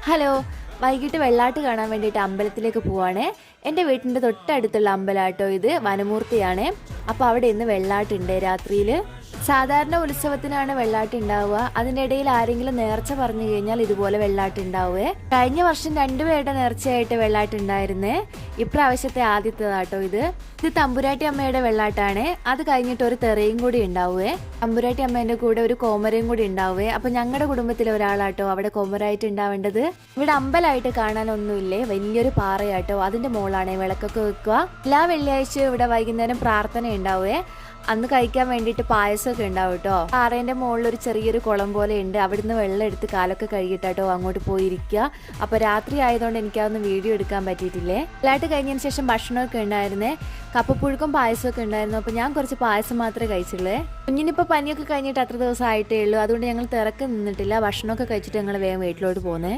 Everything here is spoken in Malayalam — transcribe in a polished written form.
ഹലോ, വൈകിട്ട് വെള്ളാട്ട് കാണാൻ വേണ്ടിയിട്ട് അമ്പലത്തിലേക്ക് പോവാണേ. എൻ്റെ വീട്ടിൻ്റെ തൊട്ടടുത്തുള്ള അമ്പലമാട്ടോ ഇത്, വനമൂർത്തിയാണ്. അപ്പോൾ അവിടെ ഇന്ന് വെള്ളാട്ടുണ്ട് രാത്രിയിൽ. സാധാരണ ഉത്സവത്തിനാണ് വെള്ളാട്ട് ഉണ്ടാവുക. അതിൻ്റെ ഇടയിൽ ആരെങ്കിലും നേർച്ച പറഞ്ഞു കഴിഞ്ഞാൽ ഇതുപോലെ വെള്ളാട്ട് ഉണ്ടാവുകയെ. കഴിഞ്ഞ വർഷം 2 പേരുടെ നേർച്ചയായിട്ട് വെള്ളാട്ട് ഉണ്ടായിരുന്നേ. ഇപ്രാവശ്യത്തെ ആദ്യത്തേതാട്ടോ ഇത്. തമ്പുരാട്ടി അമ്മയുടെ വെള്ളാട്ടാണ്. അത് കഴിഞ്ഞിട്ട് ഒരു തെറയും കൂടി ഉണ്ടാവുകയെ. തമ്പുരാട്ടി അമ്മേന്റെ കൂടെ ഒരു കോമരയും കൂടി ഉണ്ടാവുകയെ. അപ്പൊ ഞങ്ങളുടെ കുടുംബത്തിലെ ഒരാളാട്ടോ അവിടെ കോമരായിട്ട് ഉണ്ടാവേണ്ടത്. ഇവിടെ അമ്പലമായിട്ട് കാണാനൊന്നുമില്ലേ, വലിയൊരു പാറയാട്ടോ. അതിന്റെ മുകളാണ് വിളക്കൊക്കെ വെക്കുക. എല്ലാ വെള്ളിയാഴ്ചയും ഇവിടെ വൈകുന്നേരം പ്രാർത്ഥന ഉണ്ടാവുകയെ. അന്ന് കഴിക്കാൻ വേണ്ടിയിട്ട് പായസമൊക്കെ ഉണ്ടാവും കേട്ടോ. പാറേന്റെ മുകളിൽ ഒരു ചെറിയൊരു കുളം പോലെ ഉണ്ട്. അവിടുന്ന് വെള്ളം എടുത്ത് കാലൊക്കെ കഴുകിയിട്ടോ അങ്ങോട്ട് പോയിരിക്കുക. അപ്പൊ രാത്രി ആയതുകൊണ്ട് എനിക്കതൊന്നും വീഡിയോ എടുക്കാൻ പറ്റിയിട്ടില്ലേ. എല്ലായിട്ട് കഴിഞ്ഞതിന് ശേഷം ഭക്ഷണമൊക്കെ ഉണ്ടായിരുന്നേ. കപ്പപ്പുഴുക്കും പായസമൊക്കെ ഉണ്ടായിരുന്നു. അപ്പൊ ഞാൻ കുറച്ച് പായസം മാത്രമേ കഴിച്ചുള്ളൂ. കുഞ്ഞിനിപ്പോൾ പനിയൊക്കെ കഴിഞ്ഞിട്ട് അത്ര ദിവസം ആയിട്ടേ ഉള്ളൂ. അതുകൊണ്ട് ഞങ്ങൾ തിരക്ക് നിന്നിട്ടില്ല. ഭക്ഷണമൊക്കെ കഴിച്ചിട്ട് ഞങ്ങൾ വേഗം വീട്ടിലോട്ട് പോകുന്നേ.